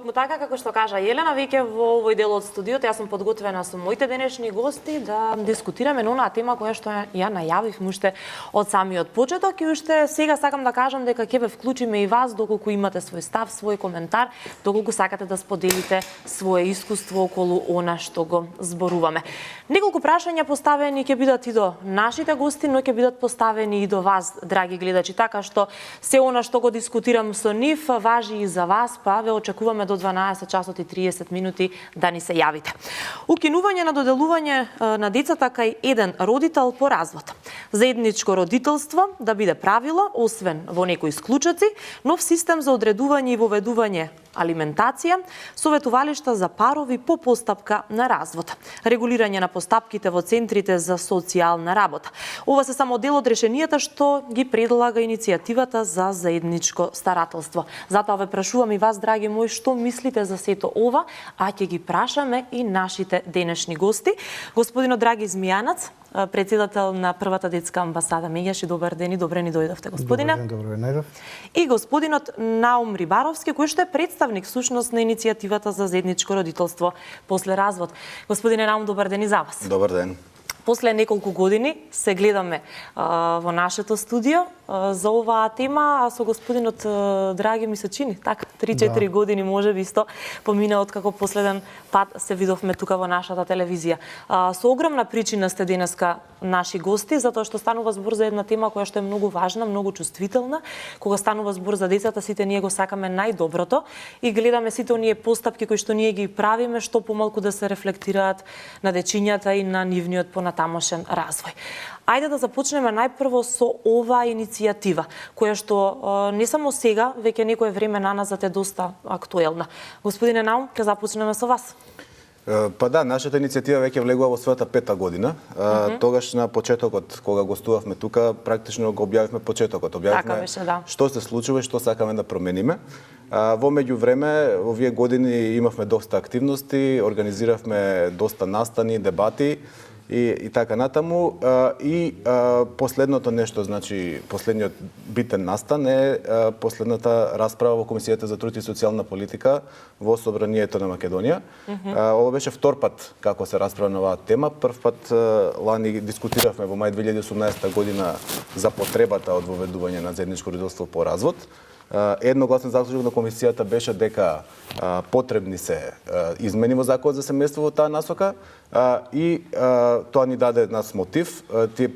Токму така како што кажа Елена, веќе во овој дел од студиото јас сум подготвена со моите денешни гости да дискутираме на онаа тема која што ја најавивме уште од самиот почеток и уште сега сакам да кажам дека ќе ве вклучиме и вас доколку имате свој став, свој коментар, доколку сакате да споделите свое искуство околу она што го зборуваме. Неколку прашања поставени ќе бидат и до нашите гости, но ќе бидат поставени и до вас, драги гледачи, така што се она што го дискутирам со нив важи и за вас, па ве очекуваме до 12 часот и 30 минути да ни се јавите. Укинување на доделување на децата кај еден родител по развод. Заедничко родителство да биде правило, освен во некои исклучоци, нов систем за одредување и воведување алиментација, советувалишта за парови по постапка на развод, регулирање на постапките во центрите за социјална работа. Ова се само дел од решенијата што ги предлага иницијативата за заедничко старателство. Затоа ве прашувам и вас, драги мои, што мислите за сето ова, а ќе ги прашаме и нашите денешни гости. Господинот Драги Змијанац, председател на првата детска амбасада Меѓаш, и добар ден и добре ни дојдовте, господине. Добар ден, добре најдов. И господинот Наум Рибаровски, кој што е представник всушност на иницијативата за заедничко родителство после развод. Господине Наум, добар ден и за вас. Добар ден. После неколку години се гледаме во нашето студио за оваа тема, а со господинот Драги ми се чини, така, 3-4 години може би исто помина од како последен пат се видовме тука во нашата телевизија. Со огромна причина сте денеска наши гости, затоа што станува збор за една тема која што е многу важна, многу чувствителна. Кога станува збор за децата, сите ние го сакаме најдоброто и гледаме сите оние постапки кои што ние ги правиме, што помалку да се рефлектираат на дечињата и на нивниот понатамошен развој. Ајде да започнеме најпрво со оваа иницијатива, која што не само сега, веќе некое време наназад е доста актуелна. Господине Наум, ќе започнеме со вас. Па да, нашата иницијатива веќе влегува во својата 5-та година. Тогаш на почетокот, кога гостувавме тука, практично го објавивме почетокот. Објавивме што се случува и што сакаме да промениме. Во меѓувреме, овие години имавме доста активности, организиравме доста настани, дебати и така натаму. И последното нешто, значи последниот битен настан е последната расправа во Комисијата за труд и социјална политика во Собранието на Македонија. Ова беше втор пат како се расправа на оваа тема. Прв пат лани дискутиравме во мај 2018 година за потребата од воведување на заедничко родителство по развод. Едногласен заклучок на комисијата беше дека потребни се измени во законот за семејство во таа насока и тоа ни даде нас мотив. Тие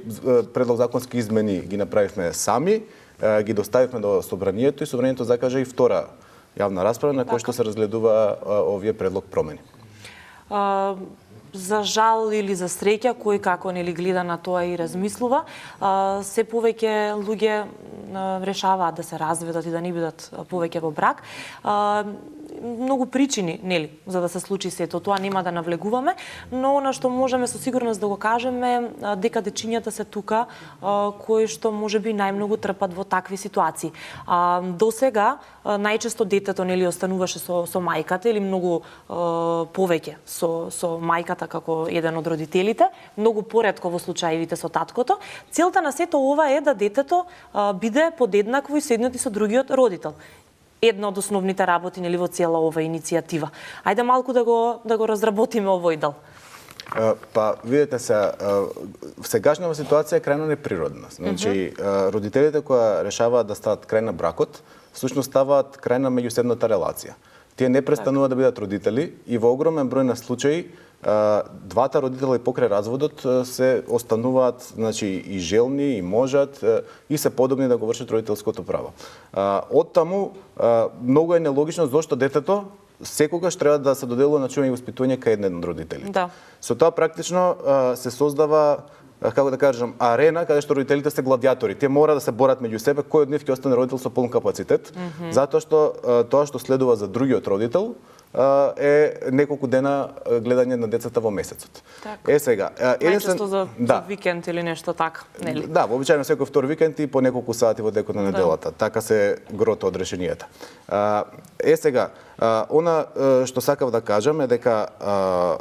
предлог законски измени ги направивме сами, ги доставивме до Собранието и Собранието закажа и втора јавна расправа на која што се разгледува овие предлог промени. За жал или за среќа, кој како нели гледа на тоа и размислува, се повеќе луѓе решаваат да се разведат и да не бидат повеќе во брак. Многу причини, нели, за да се случи сето тоа, нема да навлегуваме, но она што можеме со сигурност да го кажеме дека дечињата се тука кои што можеби најмногу трпат во такви ситуации. До сега најчесто детето нели остануваше со мајката или многу повеќе со мајката како еден од родителите, многу поретко во случаевите со таткото. Целта на сето ова е да детето биде подеднакво и седнати со другиот родител. Една од основните работи нели во цела ова иницијатива. Ајде малку да го разработиме овој дел. Па, видете се, сегашната ситуација е крајно неприродна. Значи, родителите кои решаваат да стават крај на бракот, всушност ставаат крај на меѓусебната релација. Тие не престануваат да бидат родители и во огромен број на случаи двата родители покрај разводот се остануваат, значи, и желни, и можат, и се подобни да го вршат родителското право. Оттаму, многу е нелогично зошто детето секогаш треба да се доделува на чување и воспитување кај еден од родителите. Да. Со тоа практично се создава, како да кажам, арена каде што родителите се гладиатори. Тие мора да се борат меѓу себе кој од нив ќе остане родител со полн капацитет, затоа што тоа што следува за другиот родител е неколку дена гледање на децата во месецот. Така. Сега, најчесто за викенд или нешто така, нели? Да, вообичаено секој втор викенд и по неколку сати во текот на неделата. Така се грото од решенијата. Сега, она што сакав да кажам е дека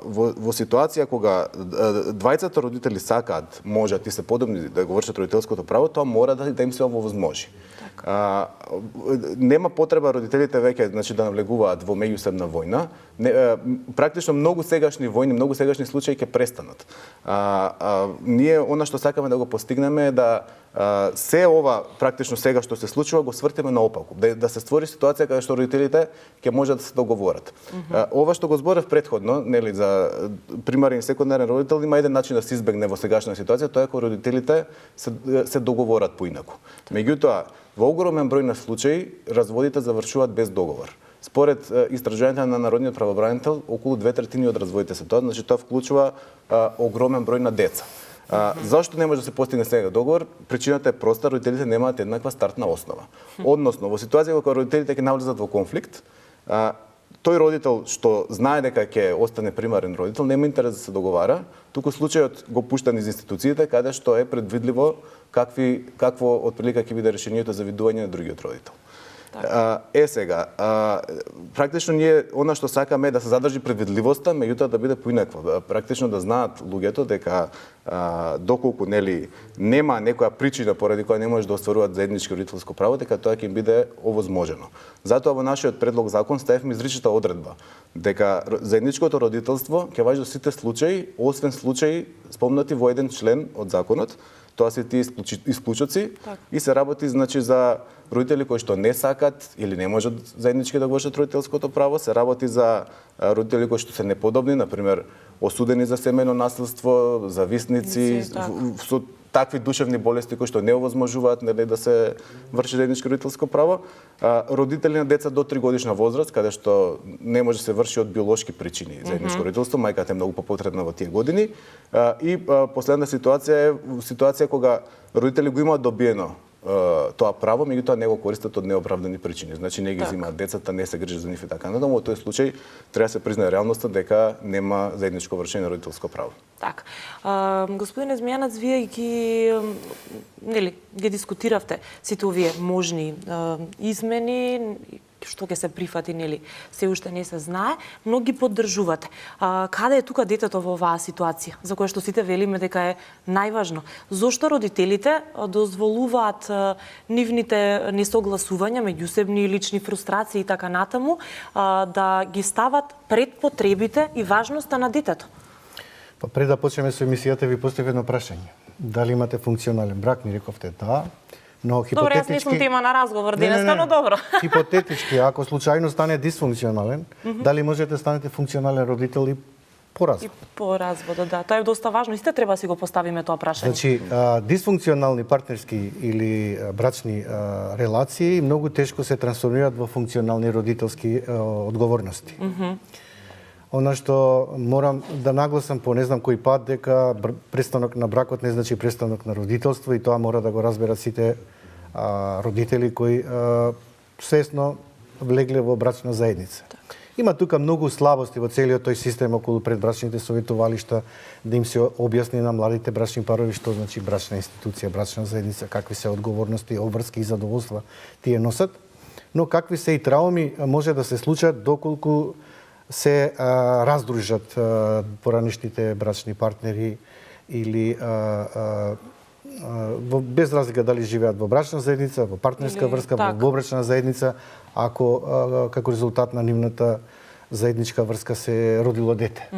во ситуација кога двајцата родители сакаат, можат и се подобни да го вршат родителското право, тоа мора да им се овозможи. Нема потреба родителите веќе да навлегуваат во меѓусебна војна. Практично многу сегашни војни, многу сегашни случаи ќе престанат. Ние она што сакаме да го постигнеме е да се ова практично сега што се случува го свртиме наопаку, да се створи ситуација каде што родителите ќе можат да се договорат. Ова што го зборев претходно, нели, за примарен и секундарен родител, има еден начин да се избегне во сегашна ситуација, тоа е кога родителите се договорат поинаку. Меѓутоа, во огромен број на случаи разводите завршуваат без договор. Според истражувањето на Народниот правобранител, околу 2/3 од разводите се тоа, значи тоа вклучува огромен број на деца. Зашто не може да се постигне сега договор? Причината е проста, родителите немаат еднаква стартна основа. Односно, во ситуација кога родителите ќе навлезат во конфликт, тој родител што знае дека ќе остане примарен родител, нема интерес да се договара, туку случајот го пушта низ институциите, каде што е предвидливо какво отприлика ќе биде решението за видување на другиот родител. Сега, практично ние она што сакаме е да се задржи предвидливоста, меѓутоа да биде поинаква. Практично да знаат луѓето дека доколку нели нема некоја причина поради која не може да остваруваат заеднички родителско право, дека тоа ќе им биде овозможено. Затоа во нашиот предлог закон ставивме изричита одредба дека заедничкото родителство ќе важи за сите случаи, освен случаи спомнати во еден член од законот. Тоа се тие исклучоци и се работи за родители кои што не сакат или не можат заеднички да го вршат родителското право, се работи за родители кои што се неподобни, например осудени за семејно насилство, зависници, со такви душевни болести кои што не овозможуваат да се врши заедничко родителско право, родители на деца до 3 годишна возраст, каде што не може да се врши од биолошки причини заедничко родителство, мајката е многу попотребна во тие години, и последна ситуација е ситуација кога родители го имаат добиено тоа право, меѓутоа не го користат од неоправдани причини. Значи не ги земаат децата, не се грижат за нив и така натаму. Во тој случај треба да се признае реалноста дека нема заедничко вршење на родителско право. Така. Господине Змејанац, вие ги дискутиравте сите овие можни измени, што ќе се прифати, се уште не се знае, но ги поддржувате. Каде е тука детето во оваа ситуација, за која што сите велиме дека е најважно? Зошто родителите дозволуваат нивните несогласувања, меѓусебни лични фрустрации и така натаму, да ги стават пред потребите и важноста на детето? Пред да почнеме со емисијата, ви поставив едно прашање. Дали имате функционален брак? Ни рековте да. Но хипотетички... Добре, јас не сум тема на разговор денеска, но добро. Хипотетички, ако случајно стане дисфункционален, дали можете да станете функционален родител и по развод? И по разводот, да. Тоа е доста важно. Исто треба да си го поставиме тоа прашање. Значи, дисфункционални партнерски или брачни релации многу тешко се трансформираат во функционални родителски одговорности. Она што морам да нагласам по не знам кој пат, дека престанок на бракот не значи престанок на родителство, и тоа мора да го разберат сите родители кои свесно влегле во брачна заедница. Има тука многу слабости во целиот тој систем околу предбрачните советувалишта, да им се објасни на младите брачни парови што значи брачна институција, брачна заедница, какви се одговорности, обврски и задоволства тие носат, но какви се и трауми може да се случат доколку се раздружат поранешните брачни партнери или без разлика дали живеат во брачна заедница, во партнерска врска, во брачна заедница, ако како резултат на нивната заедничка врска се родило дете.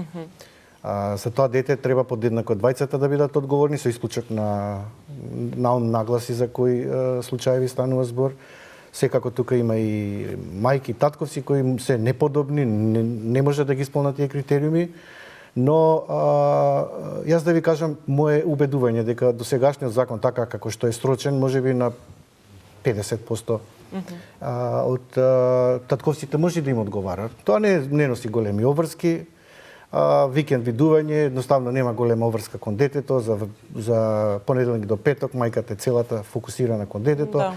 За тоа дете треба подеднако двајцата да бидат одговорни, со исклучок на нагласи за кои случаеви станува збор. Секако тука има и мајки, татковци кои се неподобни, не може да ги исполнат тие критериуми, но јас да ви кажам мое убедување дека досегашниот закон така како што е срочен, можеби на 50% од татковците може да им одговарат. Тоа не носи големи обврски. Викенд видување, едноставно нема голема обврска кон детето, за понеделник до петок мајката е целата фокусирана кон детето.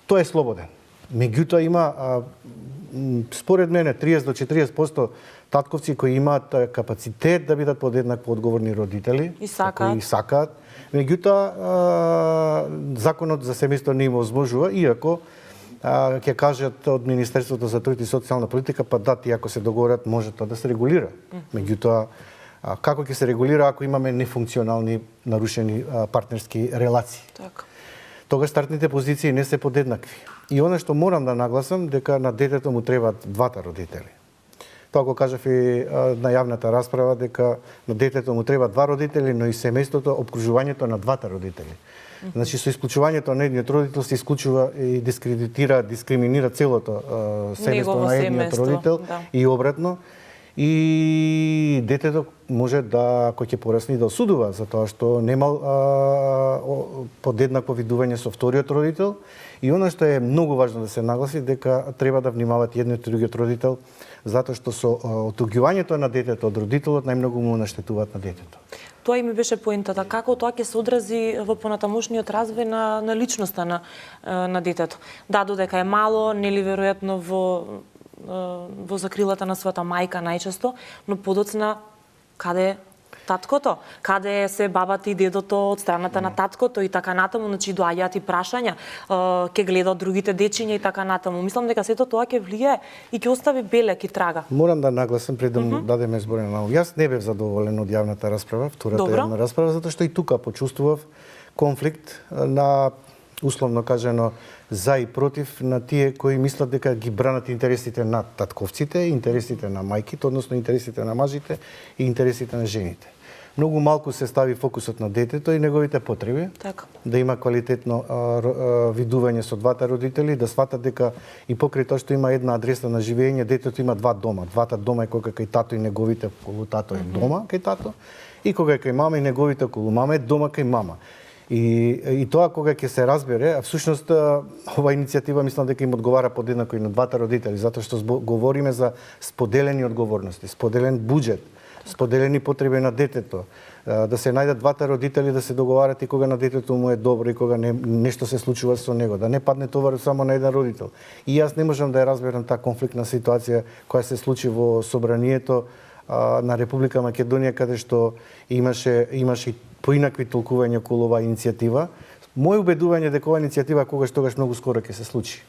Тоа е слободен. Меѓутоа има според мене 30 до 40% татковци кои имаат капацитет да бидат подеднакво одговорни родители и сакаат. Меѓутоа законот за семејство не им овозможува, иако ќе кажат од Министерството за труд и социјална политика, па да, ти ако се договорат може тоа да се регулира. Меѓутоа како ќе се регулира ако имаме нефункционални нарушени партнерски релации? Така. Тогаш стартните позиции не се подеднакви. И она што морам да нагласам дека на детето му требаат двата родители. Тоа го кажав и на јавната расправа дека на детето му треба два родители, но и семејството, опкружувањето на двата родители. Значи со исклучувањето на едниот родител се исклучува и дискриминира целото семејство на едниот родител и обратно. И детето може да, кој ќе порасне, да осудува за тоа што немал подеднакво видување со вториот родител. И она што е многу важно да се нагласи, дека треба да внимават едниот и другиот родител, затоа што со отуѓувањето на детето од родителот најмногу му наштетуваат на детето. Тоа и ми беше поентата, како тоа ќе се одрази во понатамошниот развој на личноста на детето. Да, додека е мало, нели веројатно во закрилата на својата мајка најчесто, но подоцна каде е таткото, каде се бабата и дедото од страната на таткото и така натаму, значи доаѓаат и прашања, ќе гледа од другите дечиња и така натаму. Мислам дека сето тоа ќе влијае и ќе остави белек и трага. Морам да нагласам пред да му дадеме зборен на јас не бев задоволен од јавната расправа, втората јавна расправа, затоа што и тука почувствував конфликт на условно кажано за и против на тие кои мислат дека ги бранат интересите на татковците, интересите на мајките, односно интересите на мажите и интересите на жените. Многу малку се стави фокусот на детето и неговите потреби, да има квалитетно видување со двата родители, да сватат дека и покрај тоа што има една адреса на живење, детето има два дома. Двата дома е кога кај тато и неговите околу тато е дома кај тато, и кога е кај мама и неговите околу мама е дома кај мама. И тоа кога ќе се разбере, а всушност ова иницијатива мислам дека им одговара подеднако и на двата родители, затоа што говориме за споделени одговорности, споделен буџет, споделени потреби на детето, да се најдат двата родители да се договарат и кога на детето му е добро и кога нешто се случува со него, да не падне товар само на еден родител. И јас не можам да ја разберам таа конфликтна ситуација која се случи во собранието на Република Македонија, каде што имаше поинакви толкувања околу оваа иницијатива. Мој убедување дека оваа иницијатива тогаш многу скоро ќе се случи.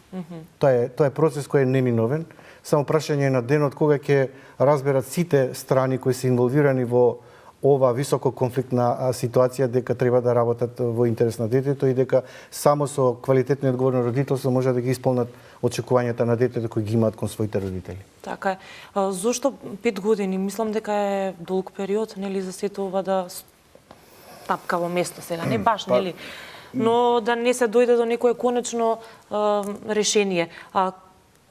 Тоа е процес кој е неминовен. Само прашање на денот кога ќе разберат сите страни кои се инволвирани во ова високо конфликтна ситуација дека треба да работат во интерес на детето и дека само со квалитетно и одговорно родителство може да ги исполнат очекувањата на детето кои ги имаат кон своите родители. Така е. Зошто 5 години? Мислам дека е долг период, нели, за сето ова да тапкаво место сега, не баш, нели? Но да не се дојде до некое конечно решение.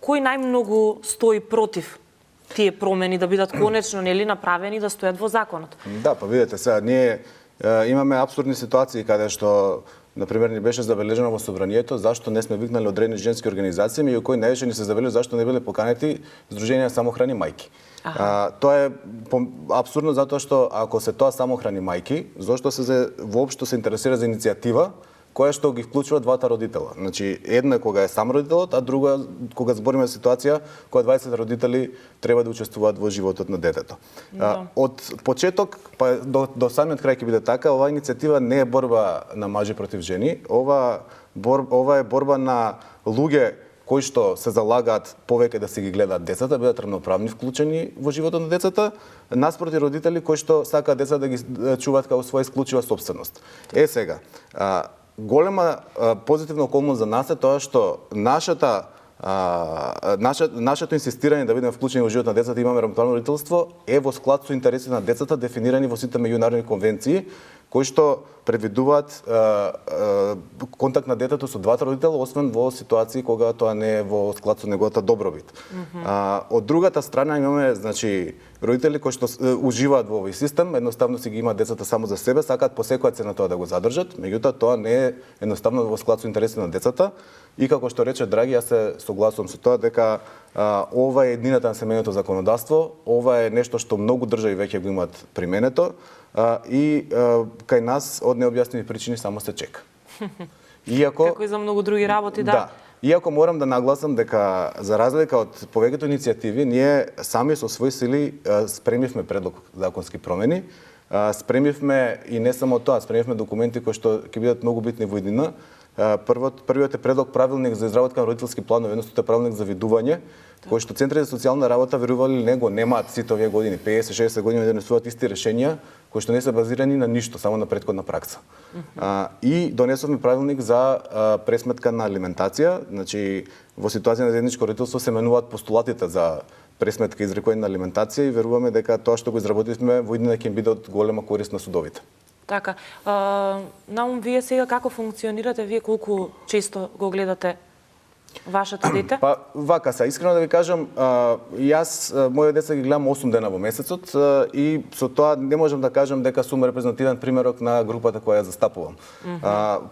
Кој најмногу стои против тие промени да бидат конечно нели направени да стојат во законот? Да, па видете сега, ние имаме апсурдни ситуации каде што например ни беше забележено во собранието зашто не сме викнали одредени женски организации, меѓу кои највише ни се забележи зашто не биле поканети Сдруженијата самохрани мајки. Тоа е апсурдно затоа што ако се тоа самохрани мајки, зошто се воопшто се интересира за иницијатива која што ги вклучува двата родитела. Значи, една кога е сам родителот, а друга кога збориме за ситуација кога 20 родители треба да учествуваат во животот на детето. Од почеток па до самиот крај ќе биде така, оваа иницијатива не е борба на мажи против жени, ова е борба на луѓе кои што се залагаат повеќе да се ги гледаат децата, бидат рамноправни вклучени во животот на децата, наспроти родители кои што сакаат деца да ги чуваат како своја исклучива сопственост. Сега, голема позитивна околност за нас е тоа што нашето инсистирање да бидеме вклучени во животот на децата и имаме рамноправно родителство е во склад со интересите на децата дефинирани во сите меѓународни конвенции кои што предвидуваат контакт на детето со двата родители, освен во ситуации кога тоа не е во склад со неговата добробит. Од другата страна имаме, значи, родители кои што уживаат во овој систем, едноставно си ги имаат децата само за себе, сакаат по секоја цена тоа да го задржат, меѓутоа тоа не е едноставно во склад со интересите на децата. И како што рече Драги, јас се согласувам со тоа дека ова е еднината на семејното законодавство, ова е нешто што многу држави веќе го имаат применето и кај нас од необјасними причини само се чека. Иако како и за многу други работи, да. иако морам да нагласам дека за разлика од повеќето иницијативи, ние сами со свои сили спремивме предлог законски промени. Спремивме и не само тоа, спремивме документи кои што ќе бидат многу битни во иднина. Првиот е предлог правилник за изработка на родителски планови, едноставно е правилник за видување, кој што центри за социјална работа, верували или не, го немаат сите овие години, 50-60 години да донесуваат исти решенија кои што не се базирани на ништо, само на претходна пракса. И донесовме правилник за пресметка на алиментација, значи во ситуација на заедничко родителство се менуваат постулатите за пресметка и изрекување на алиментација и веруваме дека тоа што го изработивме во иднина ќе биде од голема корист на судовите. Така, Наум, вие сега како функционирате, вие колку често го гледате вашето дете? Па, вака се, искрено да ви кажам, јас моје деца ги гледам 8 дена во месецот и со тоа не можам да кажам дека сум репрезентативен примерок на групата која ја застапувам.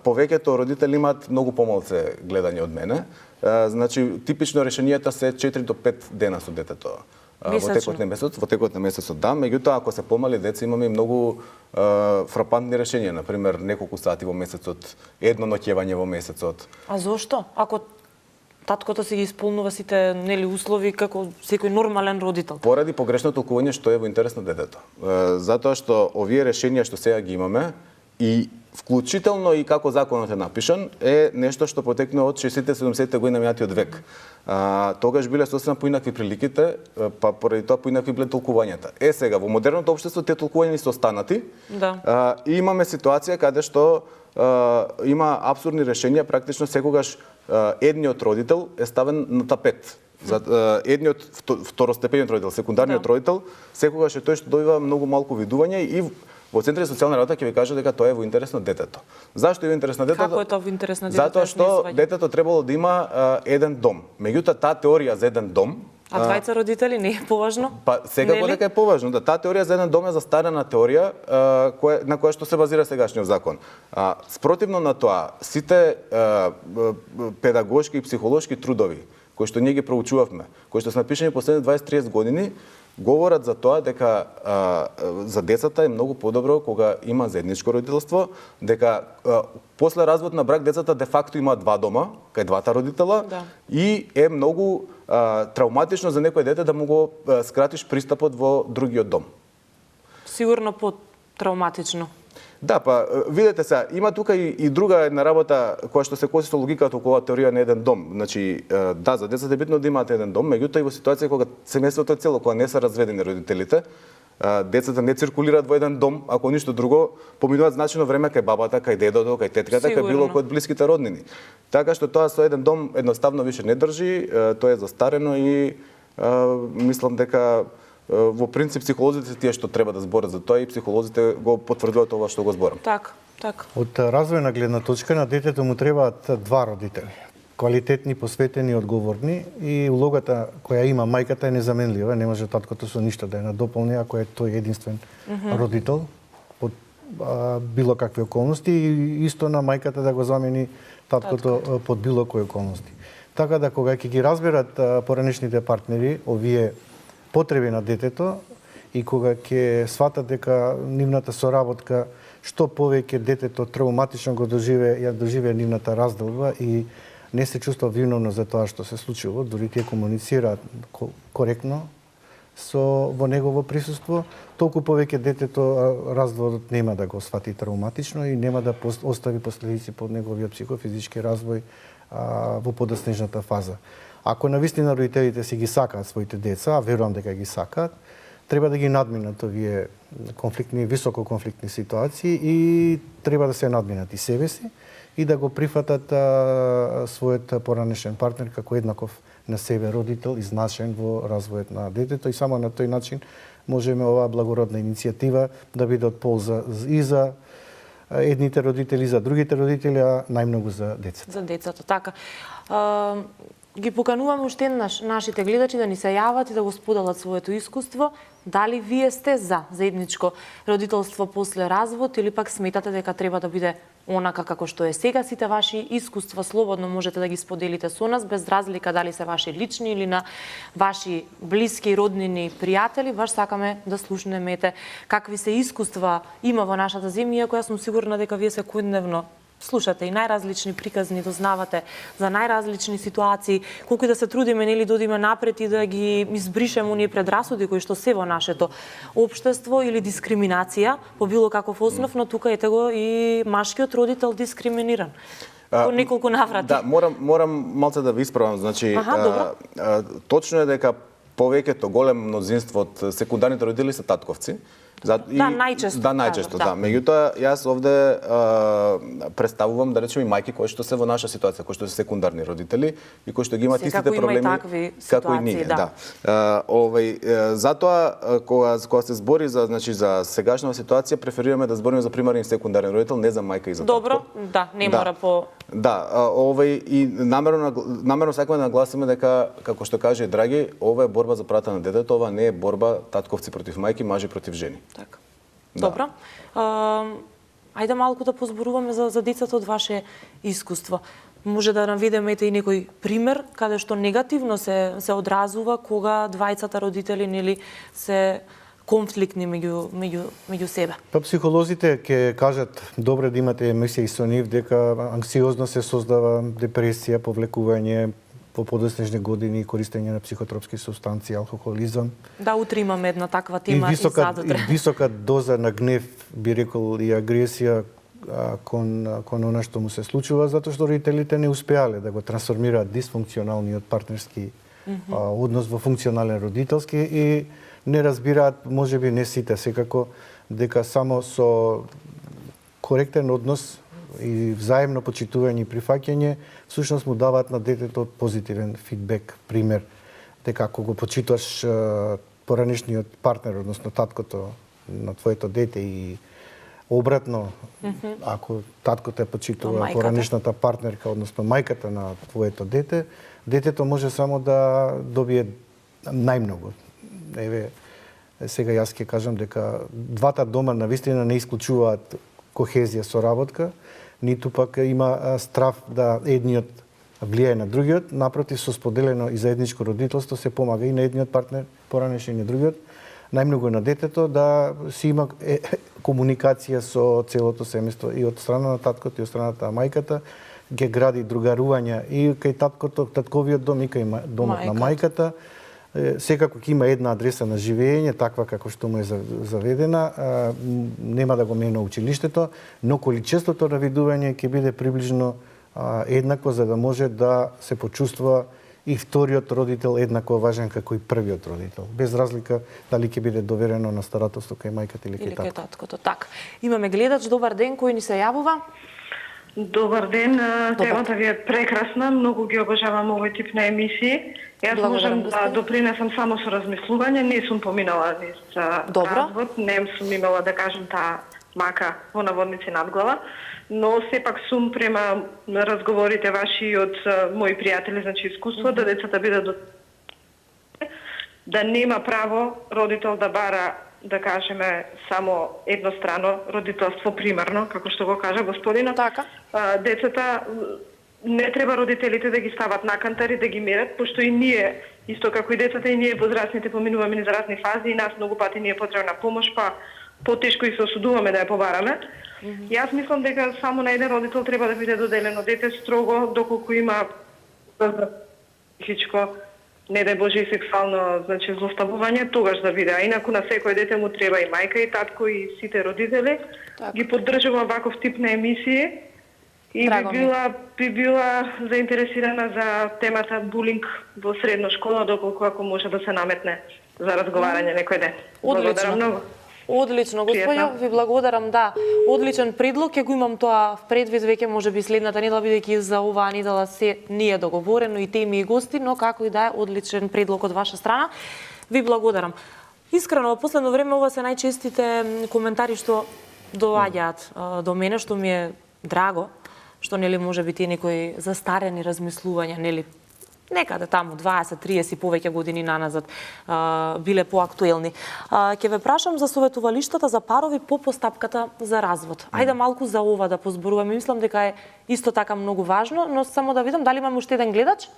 Повеќето родители имаат многу помалце гледање од мене. Значи, типично решенијата се 4 до 5 дена со детето. Во текот на месецот, да. Меѓутоа, ако се помали деца, имаме и многу фрапантни решенија, например, неколку сати во месецот, едно ноќевање во месецот. А зошто? Ако таткото си ги исполнува сите услови како секој нормален родител? Поради погрешно толкување што е во интерес на детето. Затоа што овие решенија што сега ги имаме и вклучително и како законот е напишан, е нешто што потекна од 60-70 години на минатиот век. Тогаш биле сосема поинакви приликите, па поради тоа поинакви биле толкувањата. Сега, во модерното општество тие толкувања се останати. Да. И имаме ситуација каде што има апсурдни решенија, практично секогаш едниот родител е ставен на тапет. Едниот второстепениот родител, секундарниот родител, секогаш е тој што добива многу малку видување и во центри за социјална работа ќе ви кажа дека тоа е во интерес на детето. Зашто е во интерес на детето? Како е тоа во интерес на детето? Затоа што детето требало да има еден дом. Меѓутоа таа теорија за еден дом, а двајца родители не е поважно? Па секако дека е поважно. Да, таа теорија за еден дом е застарена теорија на која што се базира сегашниот закон. Спротивно на тоа, сите педагошки и психолошки трудови кои што ние ги проучувавме, кои што се напишани последните 20-30 години, говорат за тоа дека за децата е многу подобро кога има заедничко родителство, дека после развод на брак децата де факто имаат два дома, кај двата родитела, да. И е многу травматично за некој дете да му го скратиш пристапот во другиот дом. Сигурно по-травматично. Да, па видете се, има тука и друга една работа која што се коси со логиката околу теорија на еден дом. Значи, да, за децата е битно да имаат еден дом, меѓутоа и во ситуација кога семејството е цело, кога не се разведени родителите, децата не циркулираат во еден дом, ако ништо друго, поминуваат значено време кај бабата, кај дедото, кај тетката, кај било кој од блиските роднини. Така што тоа со еден дом едноставно више не држи, тоа е застарено и мислам дека во принцип психолозите тие што треба да зборат за тоа и психолозите го потврдуваат ова што го зборам. Так. Од развојна гледна точка на детето му требаат два родители. Квалитетни, посветени, одговорни и улогата која има мајката е незаменлива, не може таткото со ништо да ја надополни ако е тој единствен родител под било какви околности и исто на мајката да го замени таткото под било кои околности. Така да кога ќе ги разберат поранешните партнери овие потреби на детето и кога ќе сватат дека нивната соработка што повеќе детето травматично го доживее нивната разделба и не се чувства виновно за тоа што се случило, дури тие комуницираат коректно во негово присуство, толку повеќе детето разводот нема да го свати травматично и нема да остави последици под неговиот психофизички развој во подоснежната фаза. Ако навистина родителите си ги сакаат своите деца, а верувам дека ги сакаат, треба да ги надминат овие високо конфликтни ситуации и треба да се надминат и себе си и да го прифатат својот поранешен партнер како еднаков на себе родител, изначен во развојот на детето и само на тој начин можеме оваа благородна иницијатива да биде од полза и за едните родители, за другите родители, а најмногу за децата. За децата, така. Ги покануваме уште еднаш нашите гледачи да ни се јават и да го споделат своето искуство. Дали вие сте за заедничко родителство после развод или пак сметате дека треба да биде онака како што е сега? Сите ваши искуства слободно можете да ги споделите со нас, без разлика дали се ваши лични или на ваши блиски, роднини, пријатели. Баш сакаме да слушнемете какви се искуства има во нашата земја, која сум сигурна дека вие секојдневно слушате и најразлични приказни, дознавате за најразлични ситуации, колку и да се трудиме нели да одиме напред и да ги избришеме оние предрасуди кои што се во нашето општество или дискриминација по било каков основ, но тука ете го и машкиот родител дискриминиран. По неколку наврати. Да, морам малце да ви исправам, значи точно е дека повеќето голем мнозинство од секундарните родители се татковци. Најчесто. Да, најчесто, да. Меѓутоа, јас овде представувам, да речеме, и мајки кои што се во наша ситуација, кои што се секундарни родители и кои што ги имаат истите проблеми како и ние. Да. Затоа, кога се збори за сегашната ситуација, преферираме да збориме за примарен и секундарен родител, не за мајка и за татко. Добро, да, не мора по... Да, и намерно сакаме да нагласиме дека, како што каже Драги, ова е борба за правата на детето, ова не е борба татковци против мајки, мажи против жени. Така. Добро. Ајде малку да позборуваме за децата од ваше искуство. Може да наведеме и некој пример каде што негативно се одразува кога двајцата родители нели се конфликтни меѓу себе. Па психолозите ќе кажат добре да имате емисија и со нив дека анксиозно се создава депресија, повлекување по подоснежни години, користење на психотропски супстанции, алкохолизам. Да, утре имаме една таква тема и задутре. И висока доза на гнев, би рекол, и агресија кон она што му се случува, затоа што родителите не успеале да го трансформираат дисфункционалниот партнерски однос во функционален родителски и не разбираат, можеби не сите, секако, дека само со коректен однос и взаимно почитување и прифаќање, всушност му даваат на детето позитивен фидбек, пример, дека ако го почитуваш поранешниот партнер, односно таткото на твоето дете и обратно, ако таткото е почитува поранешната партнерка, односно мајката на твоето дете, детето може само да добие најмногу. Еве, сега јас ќе кажам дека двата дома навистина не исклучуваат кохезија, соработка, ниту пак има страв да едниот влијае на другиот, напротив, со споделено и заедничко родителство се помага и на едниот партнер, поранешен и на другиот, најмногу на детето да си има комуникација со целото семејство и од страна на таткото и од страната на мајката, ќе гради другарувања и кај таткото, татковиот дом и кај домот на мајката. Секако ќе има една адреса на живење, таква како што му е заведена, нема да го мена училиштето, но количеството на видување ќе биде приближно еднакво за да може да се почувствува и вториот родител еднакво важен како и првиот родител, без разлика дали ќе биде доверено на старателство кај мајката или кај таткото. Така. Имаме гледач, добар ден, кој ни се јавува? Добар ден, темата ви е прекрасна, многу ги обожавам овој тип на емисии. Јас можам да допринесам само со размислување, не сум поминала низ развод, не сум имала, да кажем, таа мака во наводници надглава, но сепак сум према разговорите ваши и од мои пријатели, значи искуство, да децата бидат да нема право родител да бара, да кажеме, само еднострано родителство примарно, како што го кажа господинот. Така. Децата не треба родителите да ги стават на кантар и да ги мерат, пошто и ние, исто како и децата, и ние возрастните поминуваме низ разни фази и нас многу пати ни е потребна помош, па потешко и се осудуваме да ја побараме. Јас мислам дека само на еден родител треба да биде доделено дете строго, доколку има психичко, не дај Боже и сексуално, значи злоставување, тогаш да биде. А инаку на секој дете му треба и мајка и татко и сите родители. Так. Ги поддржувам ваков тип на емисии. И би била заинтересирана за темата булинг во средна школа, доколку ако може да се наметне за разговарање некој ден. Благодарам многу. Одлично, господјо, ви благодарам, да. Одличен предлог, ќе го имам тоа в предвид веќе можеби следната недела, бидејќи за оваа недела се не е договорено и теми и гости, но како и да е одличен предлог од ваша страна. Ви благодарам. Искрено, во последно време ова се најчестите коментари што доаѓаат до мене, што ми е драго, што нели може би тие некои застарени размислувања, нели некаде таму 20-30 повеќе години наназад биле поактуелни. Ќе ве прашам за советувалиштата за парови по постапката за развод. Ајде малку за ова да позборуваме. Мислам дека е исто така многу важно, но само да видам дали имаме уште еден гледач.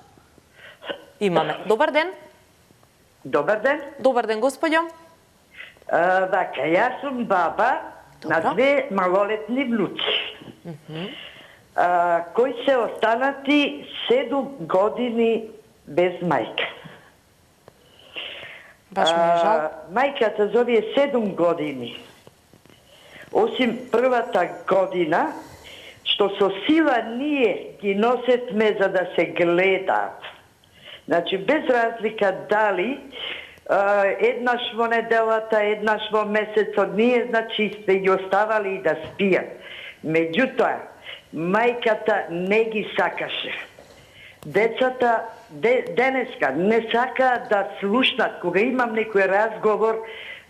Имаме. Добар ден. Добар ден. Добар ден, господјо. Јас сум баба на две малолетни внуци. кои се останати 7 години без мајка. Баш ми е жал. Мајката за овие 7 години, осим првата година, што со сила ние ги носетме за да се гледаат. Значи, без разлика дали еднаш во неделата, еднаш во месецот, ние, значи, сте ги оставали и да спијат. Меѓутоа, мајката не ги сакаше. Децата денеска не сакаат да слушнат. Кога имам некој разговор,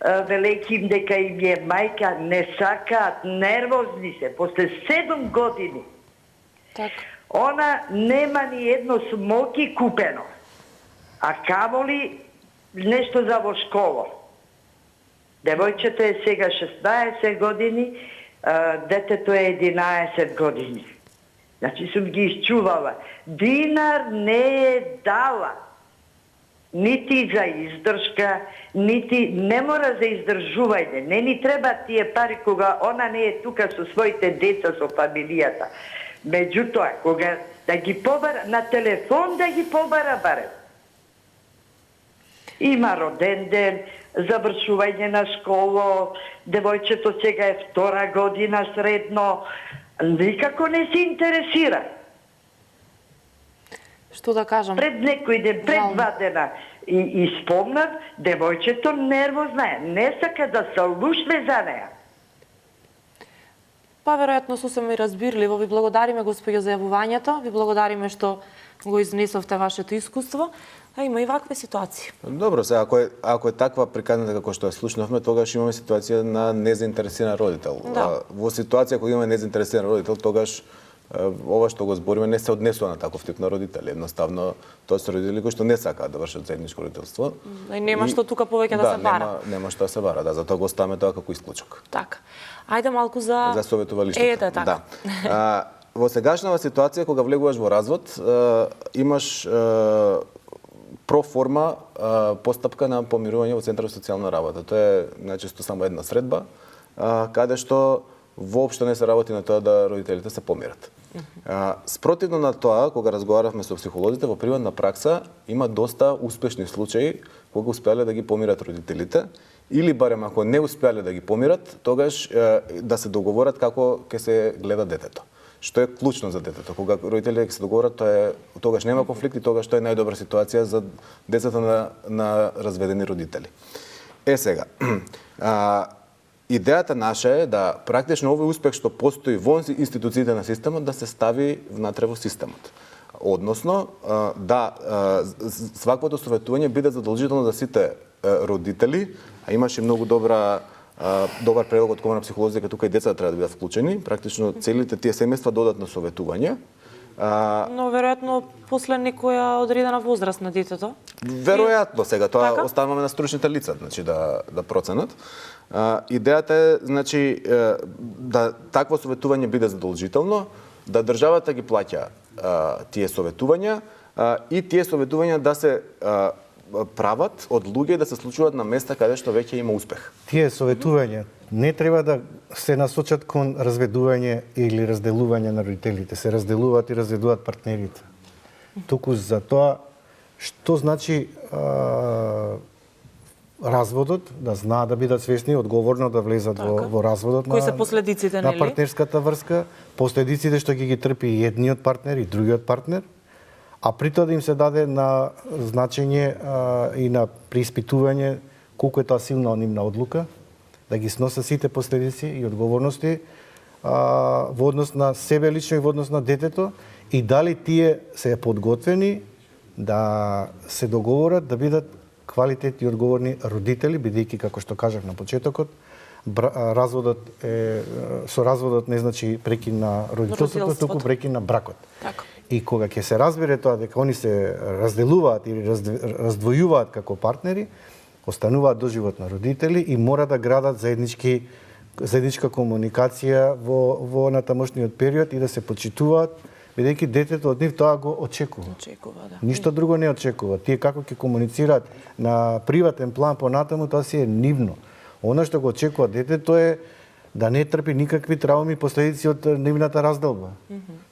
велејќи им дека им е мајка, не сакаат, нервозни се. После 7 години, она нема ни едно смоки купено, а камоли нешто за во школа. Девојчето е сега 16 години, детето е 11 години. Значи сум ги исчувала. Динар не е дала. Нити за издршка, нити не мора за издржување. Не ни треба тие пари кога она не е тука со своите деца, со фамилијата. Меѓутоа, кога да ги побара, на телефон да ги побара барем. Има роден ден, завршување на школа, девојчето сега е 2 година средно, никако не се интересира. Што да кажам? Пред некој ден, пред 2 дена и спомнат, девојчето нервозна е, не сака да се лушне за неја. Па веројатно сосем и разбирливо. Ви благодариме, господја, за јавувањето. Ви благодариме што го изнесовте вашето искуство. А има и вакви ситуации. Добро, сега ако е таква приказна како што ја слушнавме, тогаш имаме ситуација на незаинтересиран родител. Да. Во ситуација кога имаме незаинтересиран родител, тогаш ова што го збориме не се однесува на таков тип на родители. Едноставно, тоа се родители кои што не сакаат да вршат заедничко родителство. И нема што тука повеќе да се бара. Нема што да се бара, да, затоа го оставаме тоа како исклучок. Така. Ајде малку за советувалиштето. така. Да. Во сегашнава ситуација кога влегуваш во развод, имаш проформа постапка на помирување во Центарот за социјална работа. Тоа е најчесто само една средба, каде што воопшто не се работи на тоа да родителите се помират. Спротивно на тоа, кога разговаравме со психолозите, во приватна пракса има доста успешни случаи кога успеале да ги помират родителите, или барем ако не успеале да ги помират, тогаш да се договорат како ќе се гледа детето. Што е клучно за детето. Кога родителите се договорат, тогаш нема конфликт и тогаш тоа е најдобра ситуација за децата на разведени родители. Сега, идејата наша е да практично овој успех што постои во институциите на системот да се стави внатре во системот. Односно, да сваквото советување биде задолжително за сите родители, а имаше многу добар предлог од Комора психолози дека тука и децата треба да бидат вклучени. Практично целите тие семејства додат на советување. Но веројатно после некоја одредена возраст на детето. Веројатно, сега тоа така? оставаме на стручните лица, значи да преценат. Идејата е, значи, да такво советување биде задолжително, да државата ги плаќа тие советувања и тие советувања да се прават од луѓе да се случуваат на места каде што веќе има успех. Тие советувања не треба да се насочат кон разведување или разделување на родителите. Се разделуваат и разведуваат партнерите. Туку за тоа што значи разводот, да знаат да бидат свесни, одговорно да влезат во разводот. Кои се последиците, на партнерската врска, последиците што ги трпи и едниот партнер и другиот партнер, а при тоа да им се даде на значење и на преиспитување колку е тоа силна нивна одлука, да ги сносат сите последици и одговорности во однос на себе лично и во однос на детето, и дали тие се подготвени да се договорат да бидат квалитетни и одговорни родители, бидејќи, како што кажав на почетокот, со разводот не значи прекин на родителството, туку прекин на бракот. Така. И кога ќе се разбере тоа дека они се разделуваат или раздвојуваат како партнери, остануваат доживотно родители и мора да градат заедничка комуникација во натамошниот период и да се почитуваат, бидејќи детето од нив тоа го очекува. Да. Ништо друго не очекува. Тие како ќе комуницираат на приватен план понатаму, тоа си е нивно. Она што го очекува детето е да не трпи никакви трауми и последици од нивната разделба.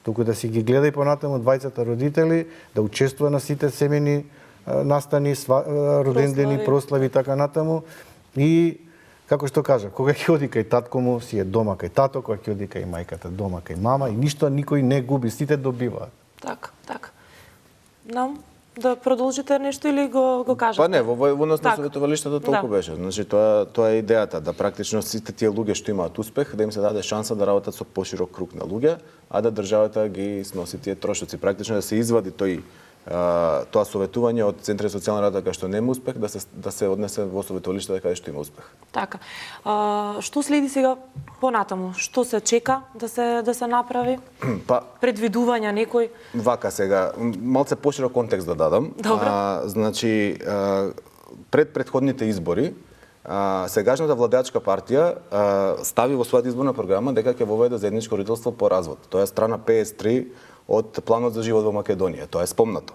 Туку да си ги гледа и понатаму двајцата родители, да учествува на сите семени настани, родендени, прослави и така натаму. И како што кажа, кога ќе оди кај татко му, си е дома кај тато, кога ќе оди кај мајката, дома кај мама, и ништо никој не губи, сите добиваат. Така. Да продолжите нешто или го кажете? Па не, во нас на советувалиштето толку беше. Значи тоа е идејата, да практично сите тие луѓе што имаат успех, да им се даде шанса да работат со поширок круг на луѓе, а да државата ги сноси тие трошоци. Практично да се извади тоа советување од центри за социјална работа кај што нема успех, да се однесе во советувалиштето каде што има успех. Така. Што следи сега понатаму? Што се чека да се направи? Предвидувања некој? Вака сега, малце поширок контекст да дадам. Значи, пред предходните избори, сегашната владеачка партија стави во својата изборна програма дека ќе воведе заедничко родителство по развод. Тоа е страна 53 од планот за живот во Македонија. Тоа е спомнато.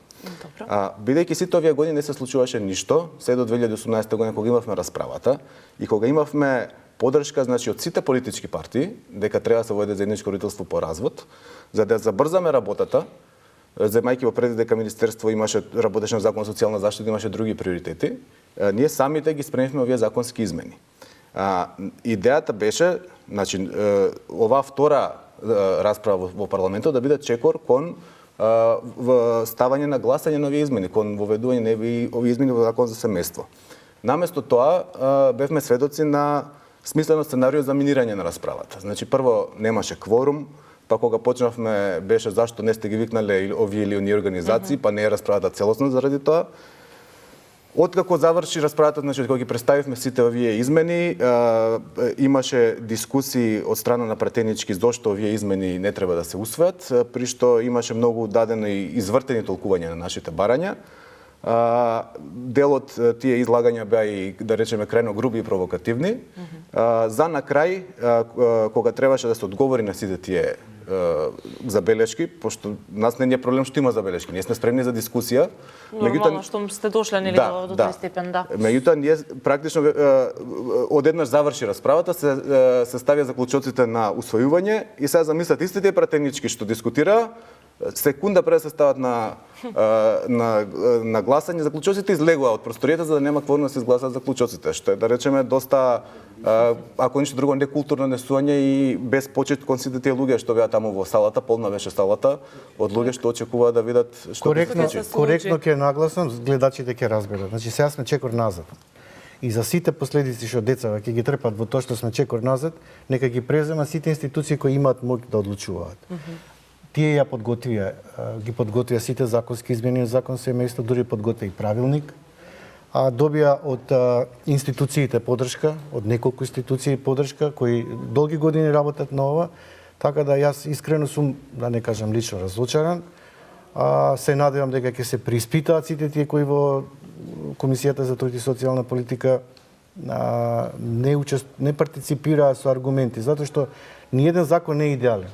Бидејќи сите овие години не се случуваше ништо, се до 2018 година кога имавме расправата и кога имавме поддршка, значи, од сите политички партии дека треба да се воведе заедничко родителство по развод, за да забрзаме работата, земајќи во предвид дека Министерство работеше на Закон за социјална заштита, имаше други приоритети, ние самите ги спремивме овие законски измени. Идејата беше, значи, оваа втора расправа во парламентот да биде чекор кон ставање на гласање на овие измени, кон воведување на овие измени во Закон за семејство. Наместо тоа бевме сведоци на смислено сценарио за минирање на расправата. Значи, прво немаше кворум, па кога почнавме беше зашто не сте ги викнале овие или оние организации, па не е расправата целосно заради тоа. Откако заврши расправата, значи кога ги представивме сите овие измени, имаше дискусии од страна на пратенички зошто овие измени не треба да се усвојат, при што имаше многу дадено и извртени толкувања на нашите барања. Дел од тие излагања беа и, да речеме, крајно груби и провокативни. За на крај, кога требаше да се одговори на сите тие забелешки, пошто нас не е проблем што има забелешки, ние сме спремни за дискусија. Нормално што сте дошле нели до тој степен, да. Меѓутоа ние практично одеднаш заврши расправата, се ставија заклучоците на усвојување и сега замислат истите пратенички што дискутира, секунда пред да се стават на гласање, заклучоците излегува од просторијата за да нема кворум да се изгласат заклучоците, што е, да речеме, доста, ако ништо друго, некултурно несување и без почит кон сите тие луѓе што беа таму во салата, полна беше салата од луѓе што очекуваат да видат што се случи. Коректно ќе нагласам, гледачите ќе разберат. Значи сега сме чекор назад. И за сите последици што децава ќе ги трпат во тоа што сме чекор назад, нека ги преземат сите институции кои имаат моќ да одлучуваат. Тие ги подготвија сите законски измени, закон семејство, дури подготвија и правилник. Добија од институциите поддршка, од неколку институции поддршка кои долги години работат на ова, така да јас искрено сум, да не кажам лично, разочаран. Се надевам дека ќе се преиспитаат сите тие кои во Комисијата за труд и социјална политика не партиципираа со аргументи, затоа што ниеден закон не е идеален.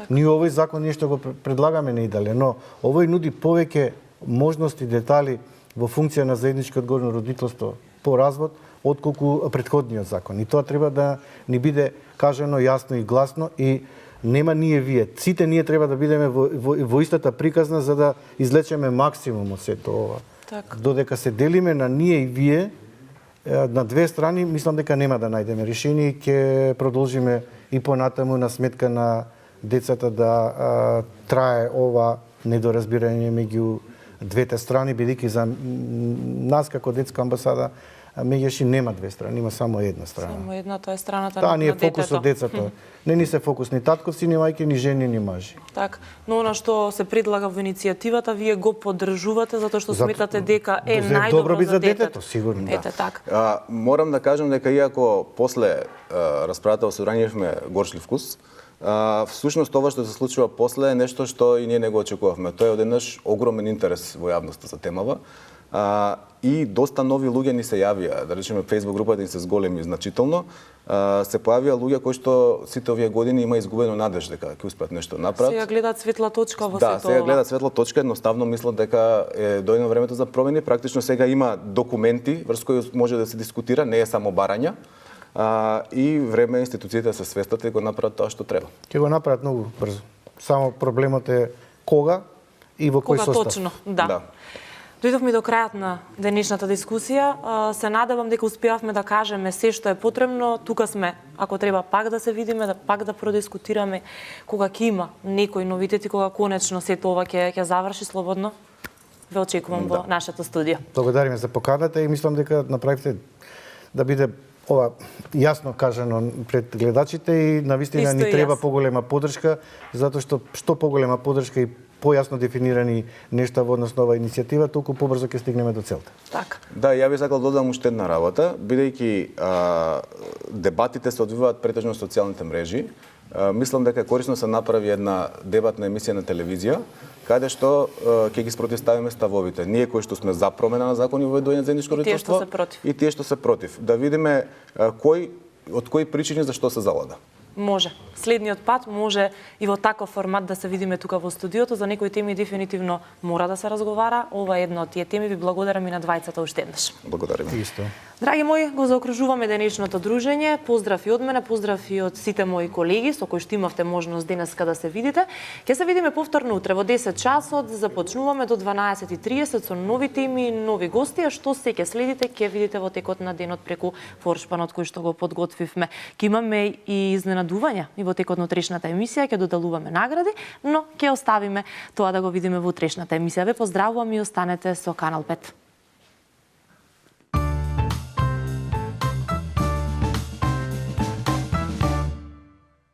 Ни овој закон ние што го предлагаме не е идеален, но овој нуди повеќе можности, детали во функција на заедничко одговорно родителство по развод, отколку претходниот закон. И тоа треба да ни биде кажано јасно и гласно и нема ние вие. Сите ние треба да бидеме во истата приказна за да излечеме максимум од сето ова. Додека се делиме на ние и вие, на две страни, мислам дека нема да најдеме решение и ќе продолжиме и понатаму на сметка на децата да трае ова недоразбирање меѓу двете страни, бидејќи за нас како детска амбасада меѓаш нема две страни, има само една страна. Само една, тоа е страната на детето. Таа ни е фокус од децата. Не ни се фокус ни татковци, ни мајки, ни жени, ни мажи. Так, но она што се предлага во иницијативата, вие го поддржувате затоа што сметате дека е најдобро за детето. Сигурно, да. Ете така. Морам да кажам дека иако после расправата во собраниевме горчлив вкус, всушност ова што се случува после е нешто што и ние не го очекувавме. Тоа е одеднаш огромен интерес во јавноста за темава. И доста нови луѓе ни се јавија, да речеме Facebook групата ни се зголеми значително. Се појавија луѓе кои што сите овие години има изгубено надеж дека ќе успеат нешто да направат. Сега гледаат светла точка во сето ова. Да, сега гледаат светла точка, едноставно мислат дека е дојдено времето за промени. Практично сега има документи врз кои може да се дискутира, не е само барања. и време институциите се свестат и го направат тоа што треба. Ќе го направат многу брзо. Само проблемот е кога и во кој состав. Кога точно, да. Дојдовме до крајот на денешната дискусија. Се надевам дека успеавме да кажеме се што е потребно. Тука сме, ако треба пак да се видиме, да пак да продискутираме кога ќе има некои новитети, кога конечно сето ова ќе заврши слободно. Ве очекувам во нашето студио. Благодариме за поканата и мислам дека направите да биде ова јасно кажано пред гледачите и навистина ни треба поголема поддршка, затоа што поголема поддршка и појасно дефинирани нешта во однос на оваа иницијатива, толку побрзо ќе стигнеме до целта. Така. Да, ја би сакал да додам уште една работа, бидејќи дебатите се одвиваат претежно на социјалните мрежи. Мислам дека корисно се направи една дебатна емисија на телевизија, каде што ќе ги спротивставиме ставовите. Ние кои што сме за промена на закони во воведување на заедничко родителство и тие што се против. Да видиме од кои причини зашто се залага. Може. Следниот пат може и во таков формат да се видиме тука во студиото. За некои теми дефинитивно мора да се разговара. Ова е една од тие теми. Ви благодарам и на двајцата уште еднаш. Благодарам. Исто. Драги мои, го заокружуваме денешното дружење. Поздрав и од мене, поздрав и од сите мои колеги со кои што имавте можност денеска да се видите. Ќе се видиме повторно утре во 10 часот. Започнуваме до 12:30 со нови теми и нови гости, а што се ќе следите, ќе видите во текот на денот преку форшпанот кој што го подготвивме. Ќе имаме и изненадувања и во текот на утрешната емисија, ќе доделуваме награди, но ќе оставиме тоа да го видиме во утрешната емисија. Ве поздравувам и останете со Канал 5.